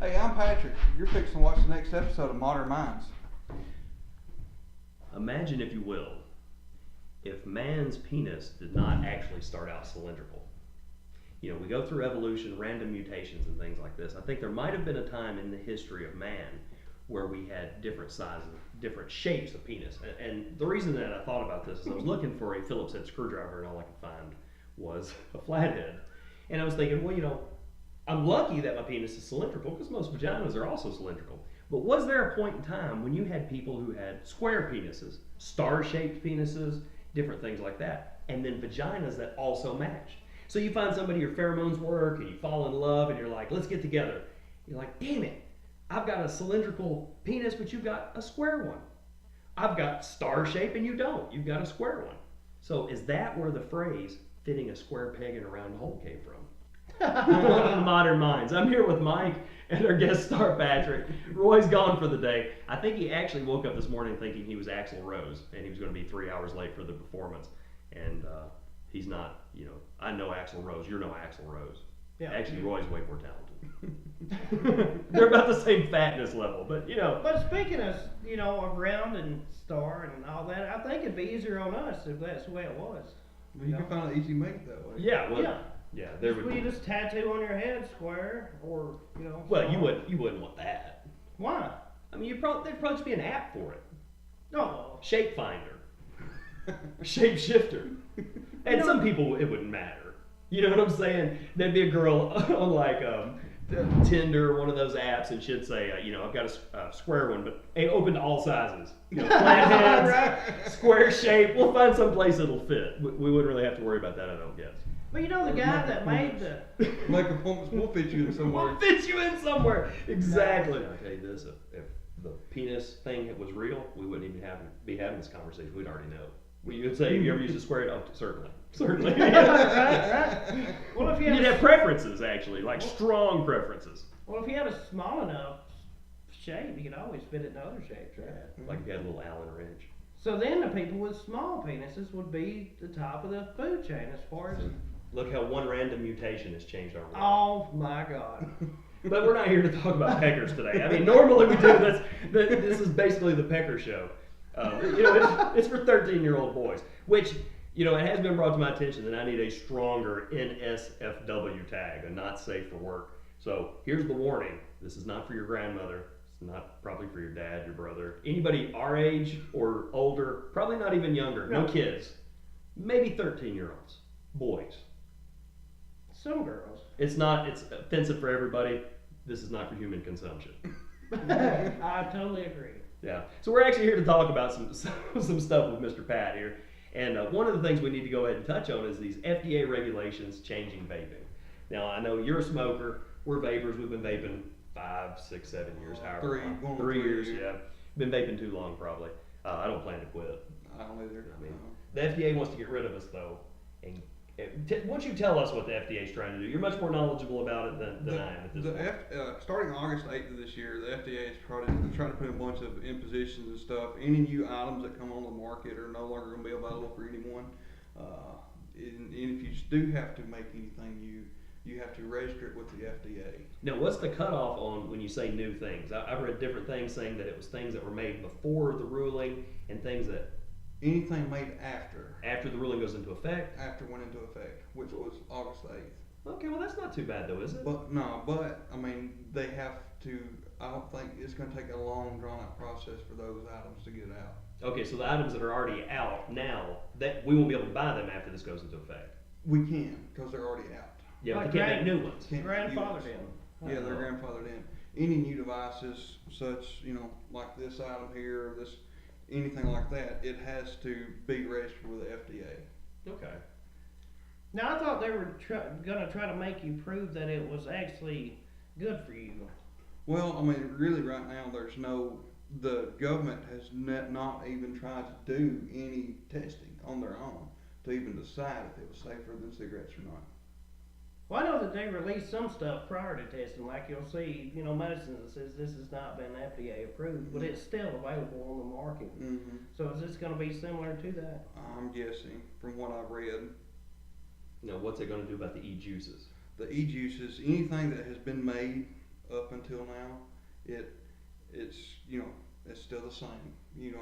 Hey, I'm Patrick. You're fixing to watch the next episode of Modern Minds. Imagine, if you will, if man's penis did not actually start out cylindrical. You know, we go through evolution, random mutations and things like this. I think there might have been a time in the history of man where we had different sizes, different shapes of penis. And the reason that I thought about this is I was looking for a Phillips head screwdriver and all I could find was a flathead. And I was thinking, well, you know, I'm lucky that my penis is cylindrical because most vaginas are also cylindrical. But was there a point in time when you had people who had square penises, star-shaped penises, different things like that, and then vaginas that also matched? So you find somebody, your pheromones work, and you fall in love, and you're like, let's get together. You're like, damn it, I've got a cylindrical penis, but you've got a square one. I've got star shape, and you don't. You've got a square one. So is that where the phrase fitting a square peg in a round hole came from? One of the Modern Minds. I'm here with Mike and our guest star Patrick. Roy's gone for the day. I think he actually woke up this morning thinking he was Axl Rose and he was going to be 3 hours late for the performance. And he's not, you know, I know Axl Rose, you're no Axl Rose. Yeah. Actually, Roy's way more talented. They're about the same fatness level, but you know. But speaking of, you know, of round and star and all that, I think it'd be easier on us if that's the way it was. Well, you can find an easy make that way. Yeah, well, yeah. Yeah, there would be. You just tattoo on your head square, or you know. Well, you wouldn't want that. Why? I mean, there'd probably just be an app for it. No. Shape Finder, Shape Shifter, and some people it wouldn't matter. You know what I'm saying? There'd be a girl on like Tinder, one of those apps, and she'd say, you know, I've got a square one, but ain't open to all sizes. You know, flat heads, square shape. We'll find some place that'll fit. We wouldn't really have to worry about that, I don't guess. But you know the guy that made the... Make appointments, we'll fit you in somewhere. We'll fit you in somewhere. Exactly. I'll tell you this, if the penis thing was real, we wouldn't even be having this conversation. We'd already know. You'd say, you ever use a square? Oh, certainly. Certainly. right. Well, if you'd have preferences, actually, like strong preferences. Well, if you had a small enough shape, you could always fit it in other shapes, right? Like if you had a little Allen wrench. So then the people with small penises would be the top of the food chain as far as... Look how one random mutation has changed our world. Oh my God. But we're not here to talk about peckers today. I mean, normally we do this. This is basically the pecker show. You know, it's for 13-year-old boys, which, you know, it has been brought to my attention that I need a stronger NSFW tag, a not safe for work. So here's the warning. This is not for your grandmother. It's not probably for your dad, your brother, anybody our age or older, probably not even younger, no kids, maybe 13-year-olds, boys. Some girls. It's offensive for everybody. This is not for human consumption. I totally agree. Yeah. So we're actually here to talk about some stuff with Mr. Pat here. And one of the things we need to go ahead and touch on is these FDA regulations changing vaping. Now, I know you're a smoker. We're vapors. We've been vaping 5, 6, 7 years, however long. 3 years, yeah. Been vaping too long, probably. I don't plan to quit. I don't either. I mean, the FDA wants to get rid of us, though. And why don't you tell us what the FDA is trying to do? You're much more knowledgeable about it than I am at this point. Starting August 8th of this year, the FDA is trying to put a bunch of impositions and stuff. Any new items that come on the market are no longer going to be available for anyone. And if you do have to make anything, you have to register it with the FDA. Now, what's the cutoff on when you say new things? I've read different things saying that it was things that were made before the ruling and things that... Anything made after. After the ruling goes into effect? After it went into effect, which was August 8th. Okay, well that's not too bad though, is it? But I mean, they have to, I don't think it's going to take a long drawn out process for those items to get out. Okay, so the items that are already out now, that we won't be able to buy them after this goes into effect. We can, because they're already out. Yeah, but they can't make new ones. Grandfathered in. Yeah, they're grandfathered in. Any new devices, such, you know, like this item here, anything like that, it has to be registered with the FDA. Okay. Now, I thought they were going to try to make you prove that it was actually good for you. Well, I mean, really right now the government has not even tried to do any testing on their own to even decide if it was safer than cigarettes or not. Well, I know that they released some stuff prior to testing, like you'll see, you know, medicine that says this has not been FDA approved, but it's still available on the market. Mm-hmm. So is this going to be similar to that? I'm guessing, from what I've read. Now, what's it going to do about the e-juices? The e-juices, anything that has been made up until now, it's it's still the same. You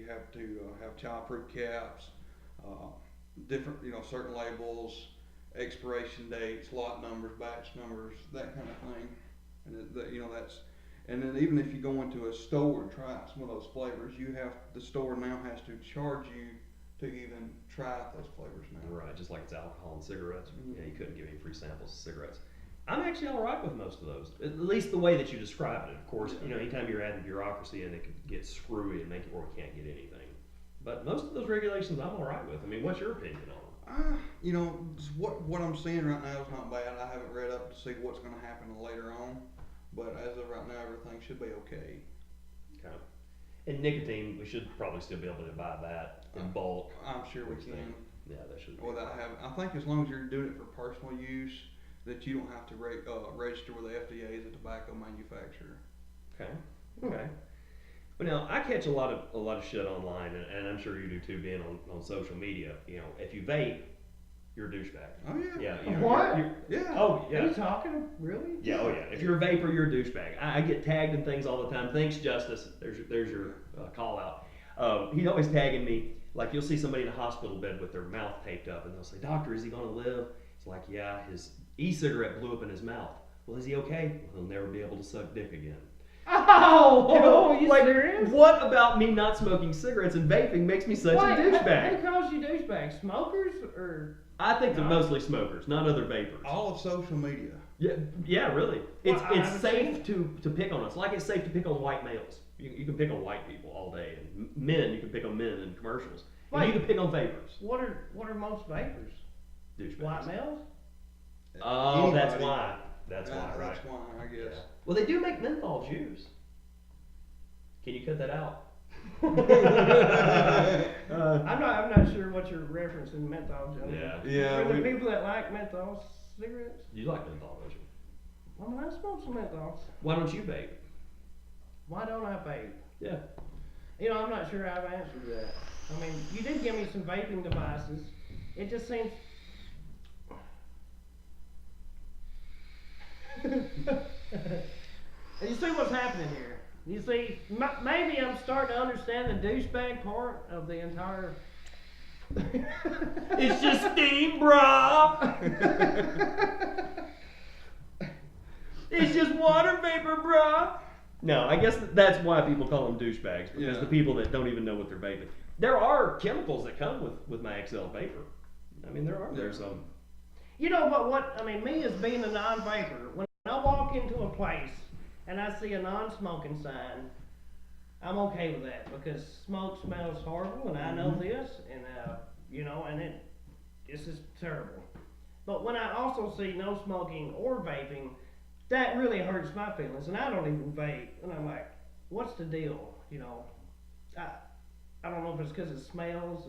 have to have childproof caps, different certain labels, expiration dates, lot numbers, batch numbers, that kind of thing, and that's. And then even if you go into a store and try out some of those flavors, the store now has to charge you to even try out those flavors now. Right, just like it's alcohol and cigarettes. Mhm. Yeah, you couldn't give any free samples of cigarettes. I'm actually all right with most of those, at least the way that you described it. Of course, anytime you're adding bureaucracy in, it could get screwy and make it where we can't get anything. But most of those regulations, I'm all right with. I mean, what's your opinion on them? What I'm seeing right now is not bad. I haven't read up to see what's going to happen later on, but as of right now, everything should be okay. Okay. And nicotine, we should probably still be able to buy that in bulk. I'm sure we can. Yeah, that should be. Without having, I think as long as you're doing it for personal use, that you don't have to register with the FDA as a tobacco manufacturer. Okay. Okay. But now I catch a lot of shit online, and I'm sure you do too, being on social media. If you vape, you're a douchebag. Oh yeah. Yeah. What? Yeah. Oh yeah. Are you talking? Really? Yeah. Oh yeah. If you're a vapor, you're a douchebag. I get tagged in things all the time. Thanks, Justice. There's your call out. He's always tagging me. Like you'll see somebody in a hospital bed with their mouth taped up, and they'll say, "Doctor, is he going to live?" It's like, yeah, his e-cigarette blew up in his mouth. Well, is he okay? Well, he'll never be able to suck dick again. Oh, you you like, serious? What about me not smoking cigarettes and vaping makes me such a douchebag? Who calls you douchebags? Smokers or? I think they're mostly smokers, not other vapors. All of social media. Yeah, really. Well, It's safe to pick on us. Like it's safe to pick on white males. You can pick on white people all day, and men you can pick on men in commercials. And Wait. you can pick on vapors. What are most vapors? Douchebags. White males? Oh, that's Anybody. why. That's why, right? That's why, I guess. Yeah. Well, they do make menthol juice. Can you cut that out? I'm not sure what you're referencing menthol. Johnny. Yeah. For the people that like menthol cigarettes, You like menthol, don't you? I mean, I smoke some menthols. Why don't you vape? Why don't I vape? Yeah. I'm not sure I've answered that. I mean, you did give me some vaping devices. It just seems. You see what's happening here? You see, maybe I'm starting to understand the douchebag part of the entire. It's just steam, brah. It's just water vapor, brah. No, I guess that's why people call them douchebags, because the people that don't even know what they're vaping. There are chemicals that come with my XL vapor. I mean, there's some. What I mean, me as being a non-vapor, when I walk into a place and I see a non-smoking sign, I'm okay with that because smoke smells horrible, and I know this, and this is terrible. But when I also see no smoking or vaping, that really hurts my feelings, and I don't even vape, and I'm like, what's the deal? I don't know if it's because it smells,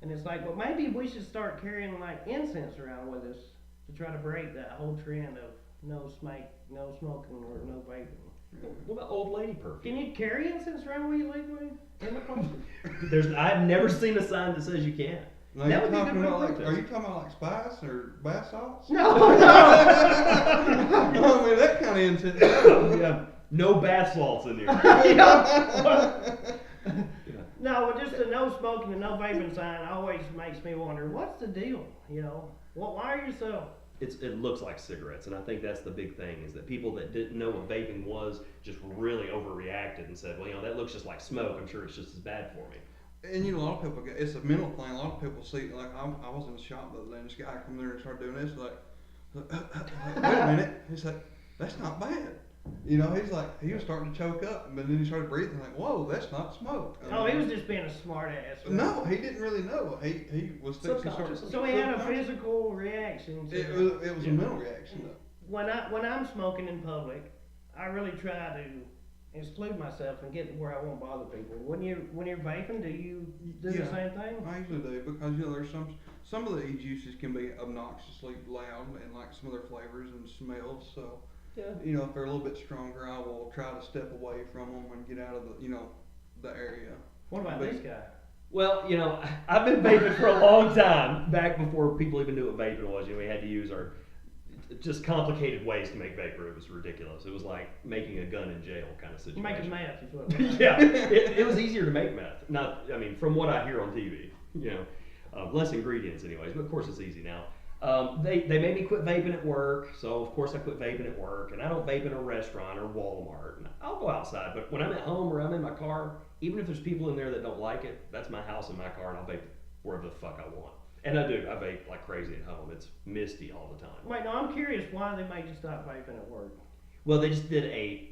and it's like, well, maybe we should start carrying like incense around with us to try to break that whole trend of no smoking or no vaping. What about old lady perfume? Can you carry incense around with you legally in the car? I've never seen a sign that says you can't. Now, That would be a good way to are protest. you talking about like spice or bath salts? No. I mean, that kind of incense. Yeah. No bath salts in there. No, but just the no smoking and no vaping sign always makes me wonder, what's the deal? Why are you so? It looks like cigarettes, and I think that's the big thing, is that people that didn't know what vaping was just really overreacted and said, well, that looks just like smoke. I'm sure it's just as bad for me. And a lot of people it's a mental thing. A lot of people see, like I was in the shop the other day, and this guy come there and started doing this, like wait a minute. He's like, that's not bad. He's like, he was starting to choke up, but then he started breathing like, whoa, that's not smoke. He was just being a smart ass. Right? No, he didn't really know. He was thinking So he had a physical reaction to it was a mental reaction though. When I'm smoking in public, I really try to exclude myself and get where I won't bother people. When you're vaping, do you do the same thing? I usually do because there's some of the e-juices can be obnoxiously loud and like some of their flavors and smells. So if they're a little bit stronger, I will try to step away from them and get out of the area. What about this guy? Well, I've been vaping for a long time, back before people even knew what vaping was. We had to use our just complicated ways to make vapor. It was ridiculous. It was like making a gun in jail kind of situation. Making meth is what it was. Yeah, it was easier to make meth. From what I hear on TV, less ingredients anyways, but of course it's easy now. They made me quit vaping at work, so of course I quit vaping at work, and I don't vape in a restaurant or Walmart. And I'll go outside, but when I'm at home or I'm in my car, even if there's people in there that don't like it, that's my house and my car, and I'll vape wherever the fuck I want. And I do. I vape like crazy at home. It's misty all the time. Wait, no, I'm curious why they made you stop vaping at work. Well, they just did a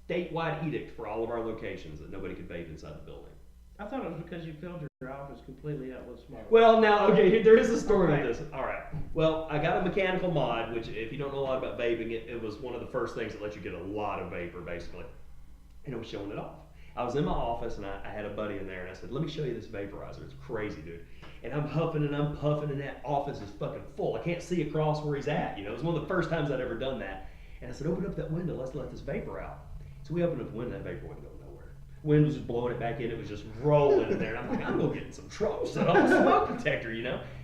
statewide edict for all of our locations that nobody could vape inside the building. I thought it was because you filled your office completely up with smoke. Well, now, okay, there is a story with this. All right. Well, I got a mechanical mod, which if you don't know a lot about vaping, it was one of the first things that let you get a lot of vapor, basically. And it was showing it off. I was in my office, and I had a buddy in there, and I said, let me show you this vaporizer. It's crazy, dude. And I'm huffing and I'm puffing, and that office is fucking full. I can't see across where he's at. It was one of the first times I'd ever done that. And I said, open up that window. Let's let this vapor out. So we opened up the window. That vapor wouldn't go nowhere. Wind was just blowing it back in. It was just rolling in there. And I'm like, I'm going to get in some trouble. Set off a smoke detector,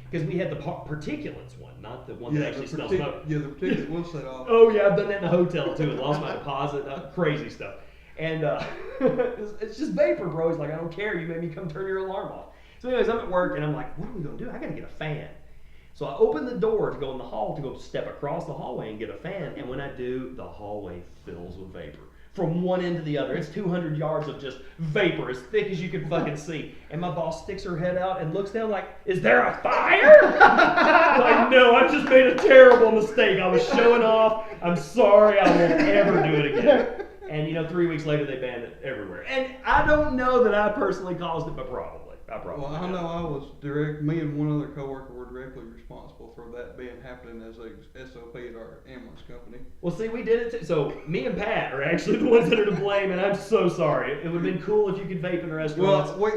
because we had the particulates one, not the one that actually smells smoke. Yeah, the particulate will set off. Oh, yeah, I've done that in a hotel, too, and lost my deposit. Crazy stuff. And it's just vapor, bro. He's like, I don't care. You made me come turn your alarm off. So anyways, I'm at work, and I'm like, what are we going to do? I got to get a fan. So I open the door to go in the hall, to go step across the hallway and get a fan. And when I do, the hallway fills with vapor. From one end to the other. It's 200 yards of just vapor, as thick as you can fucking see. And my boss sticks her head out and looks down like, is there a fire? Like, no, I just made a terrible mistake. I was showing off. I'm sorry. I won't ever do it again. And 3 weeks later, they banned it everywhere. And I don't know that I personally caused it, but probably. Well, I know I was me and one other coworker were directly responsible for that being happening as a SOP at our ambulance company. Well, see, we did it too. So me and Pat are actually the ones that are to blame, and I'm so sorry. It would have been cool if you could vape in restaurants. Well,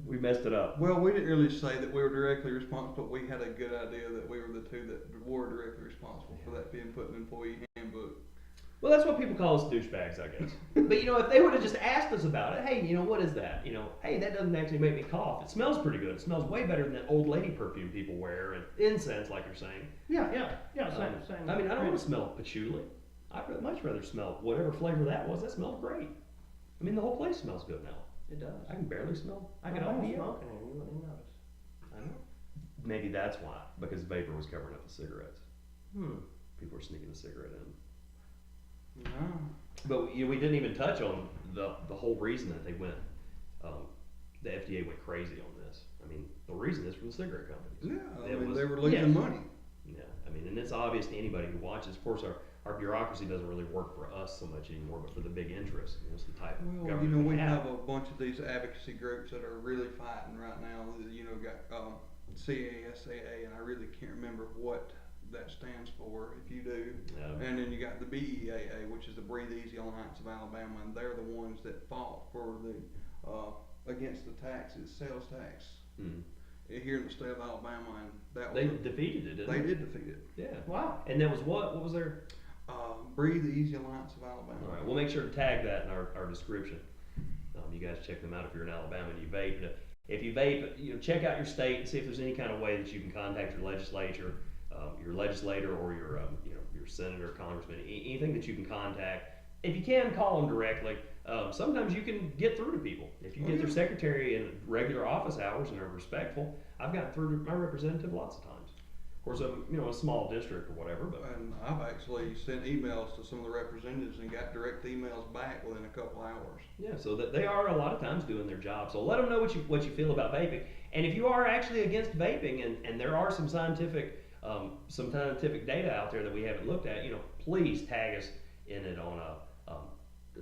we messed it up. Well, we didn't really say that we were directly responsible. We had a good idea that we were the two that were directly responsible for that being put in the employee handbook. Well, that's what people call us douchebags, I guess. But if they would have just asked us about it, hey, what is that? Hey, that doesn't actually make me cough. It smells pretty good. It smells way better than that old lady perfume people wear and incense, like you're saying. Yeah, same. I mean, I don't want to smell patchouli. I'd much rather smell whatever flavor that was. That smells great. I mean, the whole place smells good now. It does. I can barely smell. I can almost smoke in here. You wouldn't notice. I know. Maybe that's why, because vapor was covering up the cigarettes. People were sneaking the cigarette in. No. But we didn't even touch on the whole reason that they went, the FDA went crazy on this. I mean, the reason is from the cigarette companies. Yeah, they were losing money. Yeah, I mean, and it's obvious to anybody who watches. Of course, our bureaucracy doesn't really work for us so much anymore, but for the big interests, it's the type of government we have a bunch of these advocacy groups that are really fighting right now. Got CASAA, and I really can't remember what that stands for, if you do. And then you got the BEAA, which is the Breathe Easy Alliance of Alabama, and they're the ones that fought for the against the taxes, sales tax here in the state of Alabama, and they defeated it. They did defeat it. Yeah. Wow. And that was what was their? Breathe Easy Alliance of Alabama. All right, we'll make sure to tag that in our description. You guys check them out if you're in Alabama and you vape. If you vape, check out your state and see if there's any kind of way that you can contact your legislature. Your legislator or your senator, congressman, anything that you can contact. If you can, call them directly. Sometimes you can get through to people. If you get their secretary in regular office hours and are respectful, I've gotten through to my representative lots of times. Of course, I'm a small district or whatever. But and I've actually sent emails to some of the representatives and got direct emails back within a couple hours. Yeah, so that they are a lot of times doing their job. So let them know what you feel about vaping. And if you are actually against vaping, and there are some scientific data out there that we haven't looked at, please tag us in it on a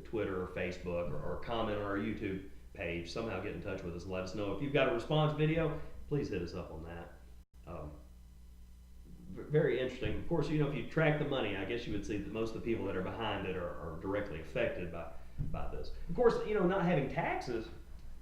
Twitter or Facebook or comment on our YouTube page. Somehow get in touch with us and let us know. If you've got a response video, please hit us up on that. Very interesting. Of course, if you track the money, I guess you would see that most of the people that are behind it are directly affected by this. Of course, not having taxes,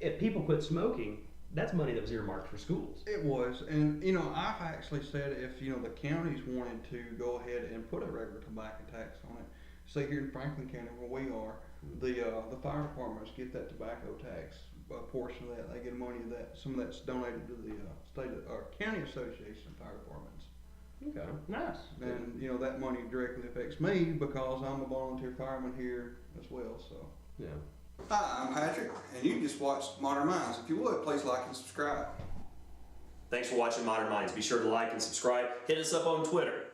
if people quit smoking, that's money that was earmarked for schools. It was, and I've actually said if the counties wanted to go ahead and put a regular tobacco tax on it, say here in Franklin County where we are, the fire departments get that tobacco tax, a portion of that. They get money of that. Some of that's donated to the state or county association of fire departments. Okay. Nice. And, you know, that money directly affects me because I'm a volunteer fireman here as well, so. Yeah. Hi, I'm Patrick, and you just watched Modern Minds. If you would, please like and subscribe. Thanks for watching Modern Minds. Be sure to like and subscribe. Hit us up on Twitter